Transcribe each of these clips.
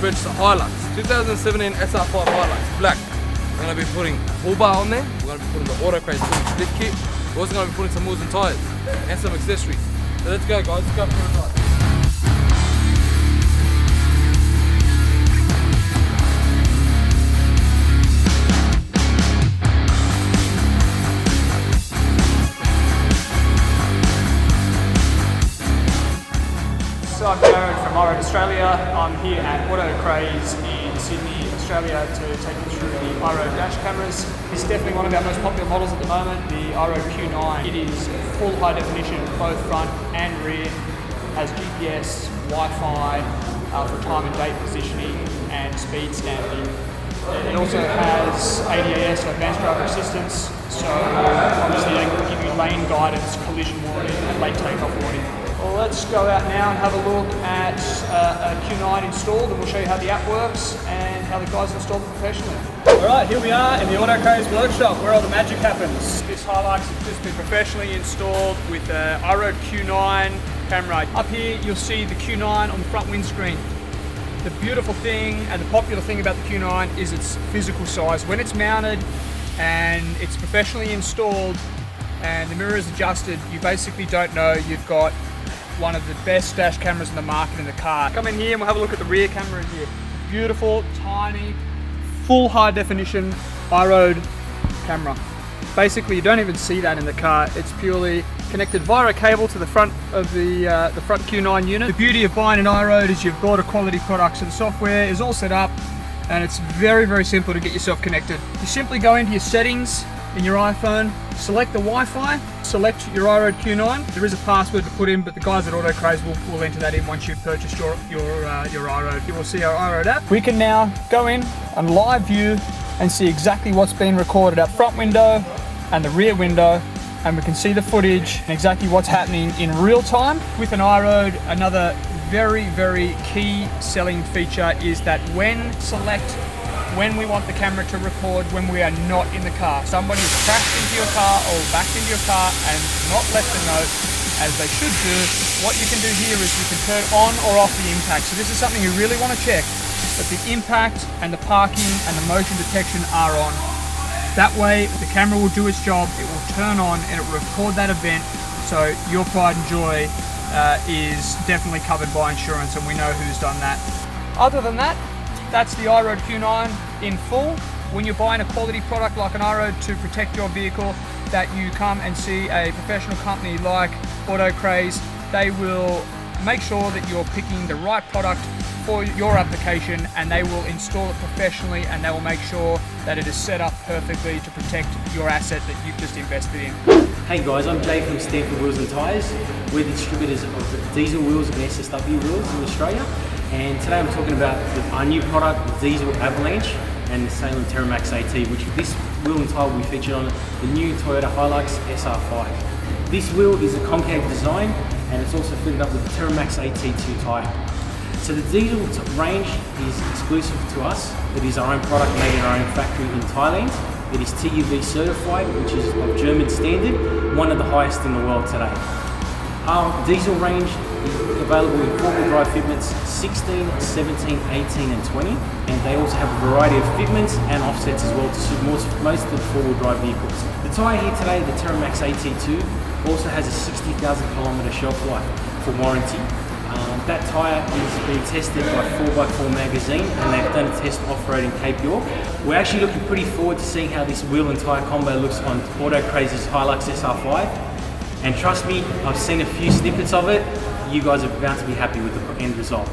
purchase a Hilux, 2017 SR5 Hilux, black. We're going to be putting Bullbar on there, we're going to be putting the AutoCraze split kit, we're also going to be putting some wheels and tyres, and some accessories. So let's go guys, let's go for a ride. So I'm Jared from iRoad Australia. I'm here at AutoCraze in Sydney, Australia to take you through the iRoad dash cameras. It's definitely one of our most popular models at the moment, the iRoad Q9. It is full high definition, both front and rear, has GPS, Wi-Fi for time and date positioning and speed stamping. It also has ADAS, so advanced driver assistance, so obviously they can give you lane guidance, collision warning and late takeoff warning. Well, let's go out now and have a look at a Q9 installed, and we'll show you how the app works and how the guys installed it professionally. Alright, here we are in the AutoCraze workshop where all the magic happens. This Hilux has just been professionally installed with the iRoad Q9 camera. Up here you'll see the Q9 on the front windscreen. The beautiful thing and the popular thing about the Q9 is its physical size. When it's mounted and it's professionally installed and the mirror is adjusted, you basically don't know you've got one of the best dash cameras in the market in the car. Come in here and we'll have a look at the rear camera in here. Beautiful, tiny, full high definition iRoad camera. Basically you don't even see that in the car. It's purely connected via a cable to the front of the front Q9 unit. The beauty of buying an iRoad is you've bought a quality product, so the software is all set up and it's very, very simple to get yourself connected. You simply go into your settings in your iPhone, select the Wi-Fi, select your iRoad Q9. There is a password to put in, but the guys at AutoCraze will enter that in once you've purchased your iRoad. You will see our iRoad app. We can now go in on live view and see exactly what's been recorded at front window and the rear window, and we can see the footage and exactly what's happening in real time. With an iRoad, another very, very key selling feature is that when we want the camera to record when we are not in the car. Somebody has crashed into your car or backed into your car and not left a note, as they should do. What you can do here is you can turn on or off the impact. So this is something you really want to check, that the impact and the parking and the motion detection are on. That way the camera will do its job, it will turn on and it will record that event, so your pride and joy is definitely covered by insurance, and we know who's done that. Other than that, that's the iRoad Q9 in full. When you're buying a quality product like an iRoad to protect your vehicle, that you come and see a professional company like AutoCraze, they will make sure that you're picking the right product for your application, and they will install it professionally, and they will make sure that it is set up perfectly to protect your asset that you've just invested in. Hey guys, I'm Jay from Stanford Wheels and Tyres. We're the distributors of diesel wheels and SSW wheels in Australia. And today I'm talking about our new product, the diesel Avalanche and the Sailun Terramax AT, which this wheel and tyre will be featured on the new Toyota Hilux SR5. This wheel is a concave design, and it's also fitted up with the Terramax AT2 tyre. So the diesel range is exclusive to us. It is our own product made in our own factory in Thailand. It is TUV certified, which is of German standard, one of the highest in the world today. Our diesel range is available in four-wheel drive fitments 16, 17, 18 and 20, and they also have a variety of fitments and offsets as well to suit most of the four-wheel drive vehicles. The tyre here today, the Terramax AT2, also has a 60,000 kilometre shelf life for warranty. That tyre is being tested by 4x4 magazine, and they've done a test off-road in Cape York. We're actually looking pretty forward to seeing how this wheel and tyre combo looks on AutoCraze's Hilux SR5. And trust me, I've seen a few snippets of it. You guys are bound to be happy with the end result.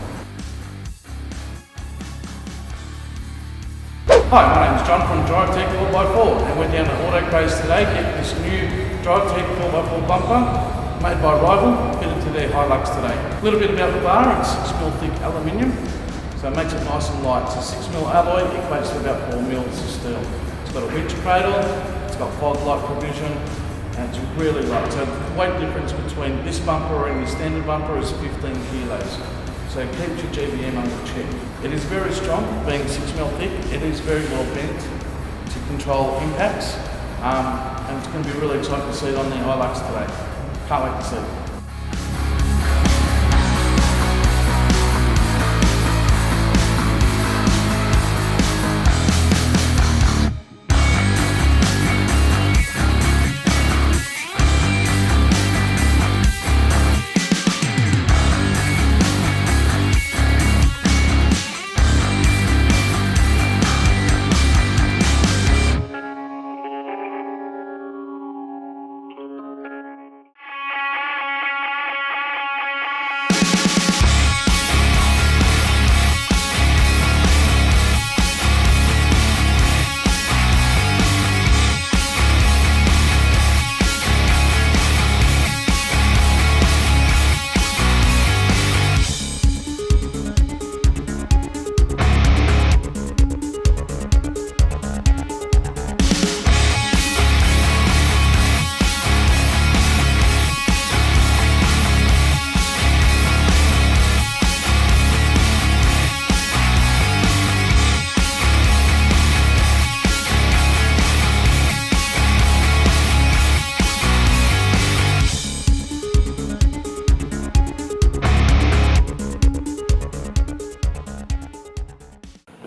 Hi, my name is John from DriveTech 4x4, and we're down at AutoCraze today getting this new DriveTech 4x4 bumper made by Rival, fitted to their Hilux today. A little bit about the bar, it's 6mm thick aluminium, so it makes it nice and light. It's a 6mm alloy, equates to about 4mm of steel. It's got a winch cradle, it's got fog light provision, and it's really light. So the weight difference between this bumper and the standard bumper is 15 kilos. So it keeps your GBM under check. It is very strong, being 6mm thick. It is very well bent to control impacts, and it's going to be really exciting to see it on the Hilux today. Can't wait to see it.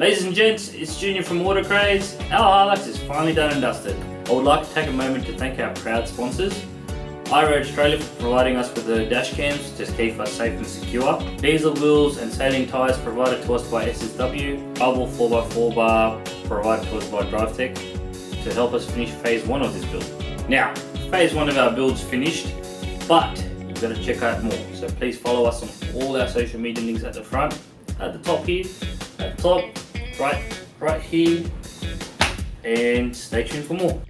Ladies and gents, it's Junior from AutoCraze. Our Hilux is finally done and dusted. I would like to take a moment to thank our proud sponsors, iRoad Australia for providing us with the dash cams to keep us safe and secure, diesel wheels and Sailun tyres provided to us by SSW, Bubble 4x4 bar provided to us by DriveTech to help us finish phase 1 of this build. Now, phase 1 of our build's finished, but you've got to check out more, so please follow us on all our social media links at the front, at the top here, at the top, right here, and stay tuned for more.